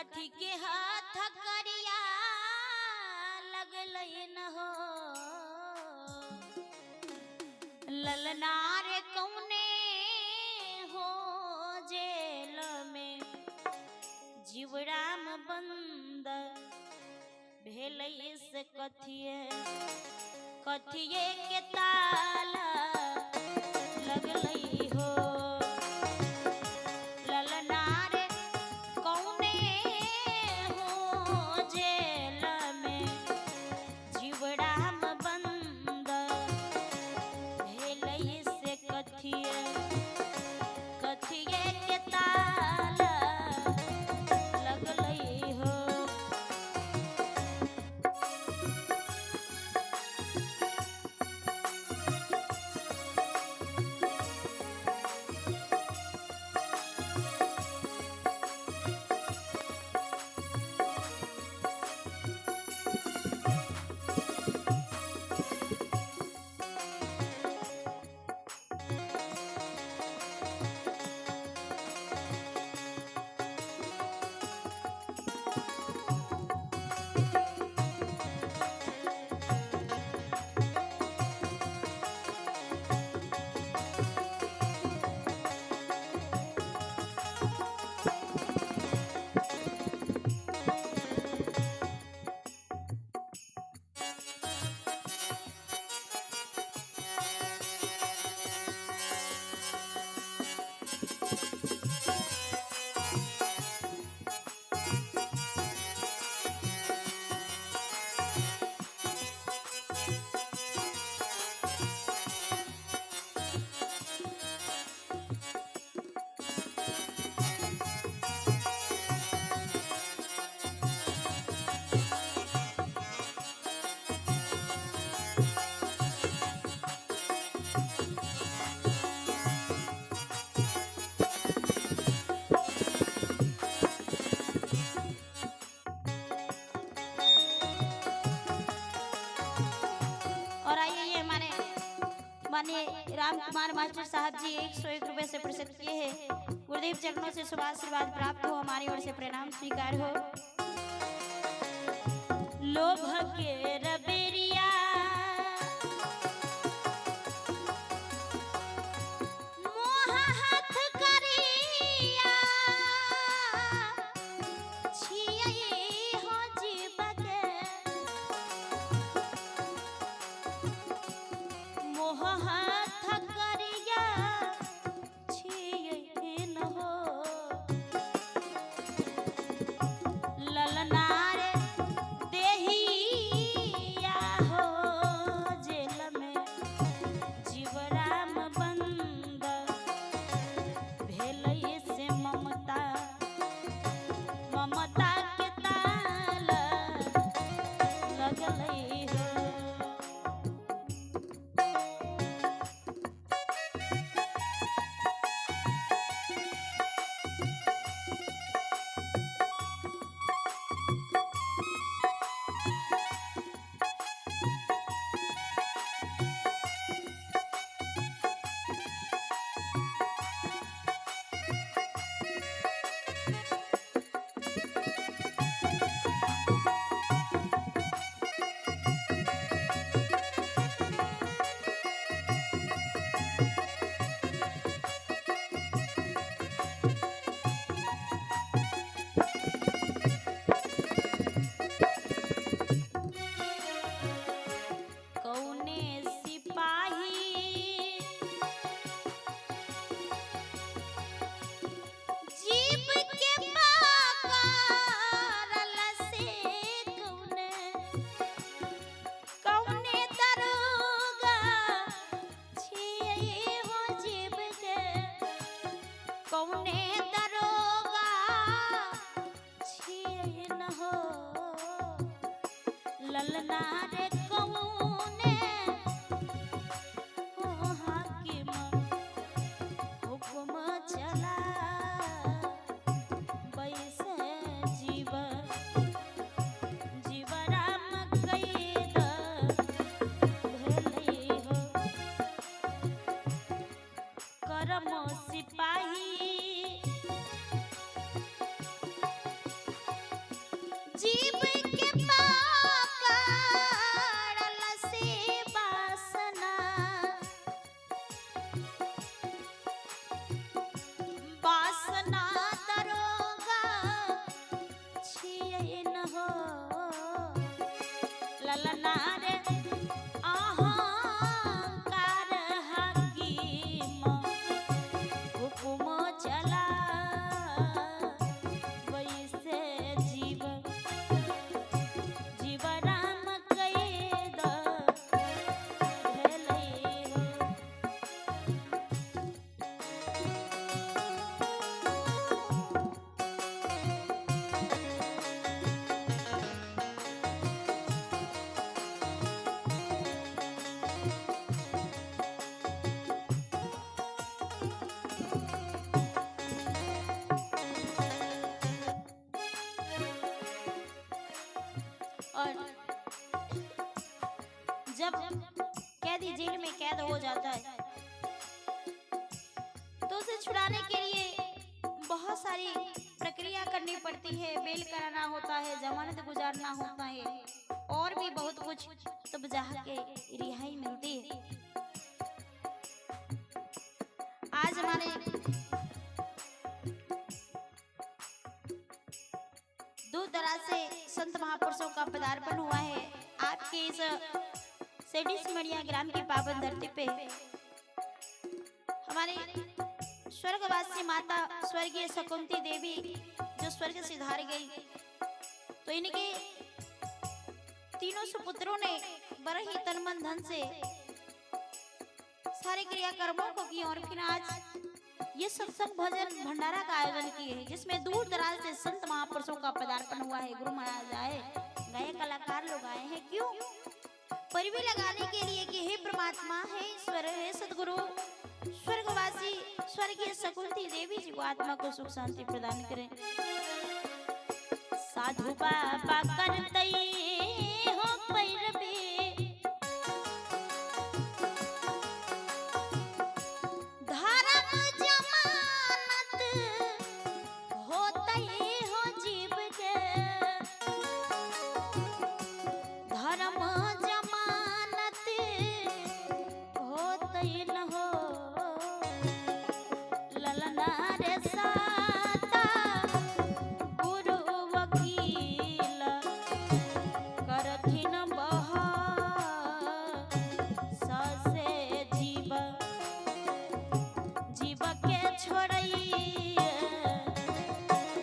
कथी के हाथ करिया लगल न हो ललना रे कौने हो जेल में जीवराम बंद भेलई से कथिए कथिए के ताला लगलई हो ललना रे कौने हो जेल में जीवराम बंद भेलई से कथिए कथिए के ताला लगलई हो। माननीय राम कुमार मास्टर साहब जी 101 रुपए से प्रसिद्ध किए हैं। गुरुदेव चरणों से शुभ आशीर्वाद प्राप्त हो, हमारी ओर से प्रणाम स्वीकार हो। लोभ के रबेरिया मोह हाथ करिया छियई हो जीव के मोह हाथ करिया छियई न हो ललना रे देहिया हो जेल में जीवराम बंद भेलई से ममता ममता के ताला लगलई हो। कौने दरोगा छिए न हो ललना रे कौने हो हाकिम हुक्म चला बैसे जीव जीवराम कैद भेलई हो करम सिपाही जब कैदी जेल में कैद हो जाता है तो उसे छुड़ाने के लिए बहुत सारी प्रक्रिया करनी पड़ती है, बेल कराना होता है, जमानत गुजारना होता है और भी बहुत कुछ, तब जाके रिहाई मिलती है। आज हमारे दूर दराज से संत महापुरुषों का पदार्पण हुआ है आपके इस सेडी सिमरिया ग्राम की पावन धरती पे। हमारे स्वर्गवासी माता स्वर्गीय शकुंती देवी जो स्वर्ग से धार गई, तो इनके तीनों सुपुत्रों ने बड़े ही तन मन धन से सारे क्रियाकर्मों को किया और फिर आज ये सत्संग भजन भंडारा का आयोजन किए हैं, जिसमें दूर दराज से संत महापुरुषों का पदार्पण हुआ है। गुरु महाराज आए, गए कलाकार लोग आए हैं, क्यों? परिवी लगाने के लिए कि हे परमात्मा, है ईश्वर, है सदगुरु, स्वर्गवासी स्वर्गीय शकुंती देवी जी को आत्मा को सुख शांति प्रदान करें। साधु बाबा करते हो पैरवी, धर्म जमानत होते हो जीव के, धर्म जमानत होते न हो ललना रे साता गुरु वकील करथिन बहा ससे जीव, जीव के छोड़ई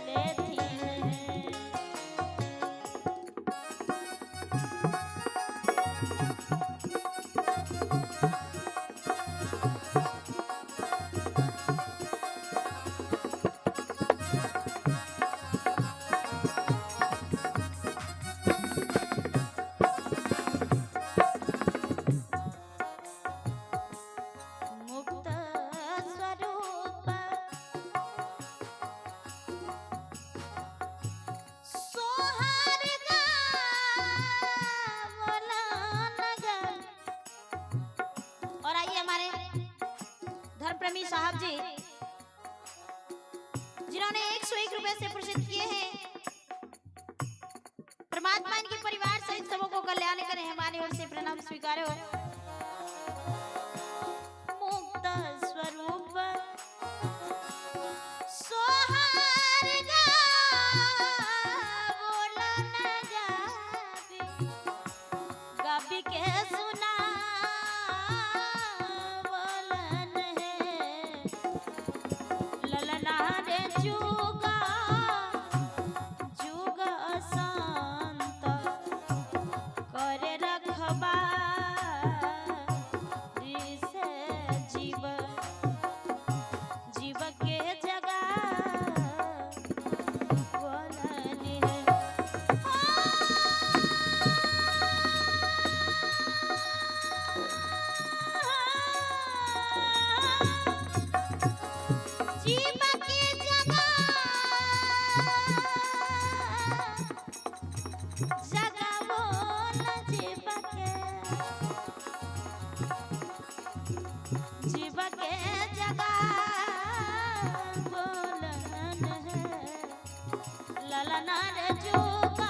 लेथिन है। मुक्त स्वरूप सोहर गावला नगर। और आइए हमारे धर्मप्रेमी साहब जी जिन्होंने 101 रुपए से पुरस्कृत किए हैं, परमात्मा इनके परिवार सहित सबों को कल्याण करें, हमारी ओर से प्रणाम स्वीकार हो। मुक्त स्वरूप सोहर गावला नगावी, गावी के सुना बोलन है ललना रे जुगा जुगा शांत करे रखबा से जीव, जीव के जगा बोलन है। जीव के जगा जगा बोल, जीव के जीव के जगा बोलन है ललना रे जुगा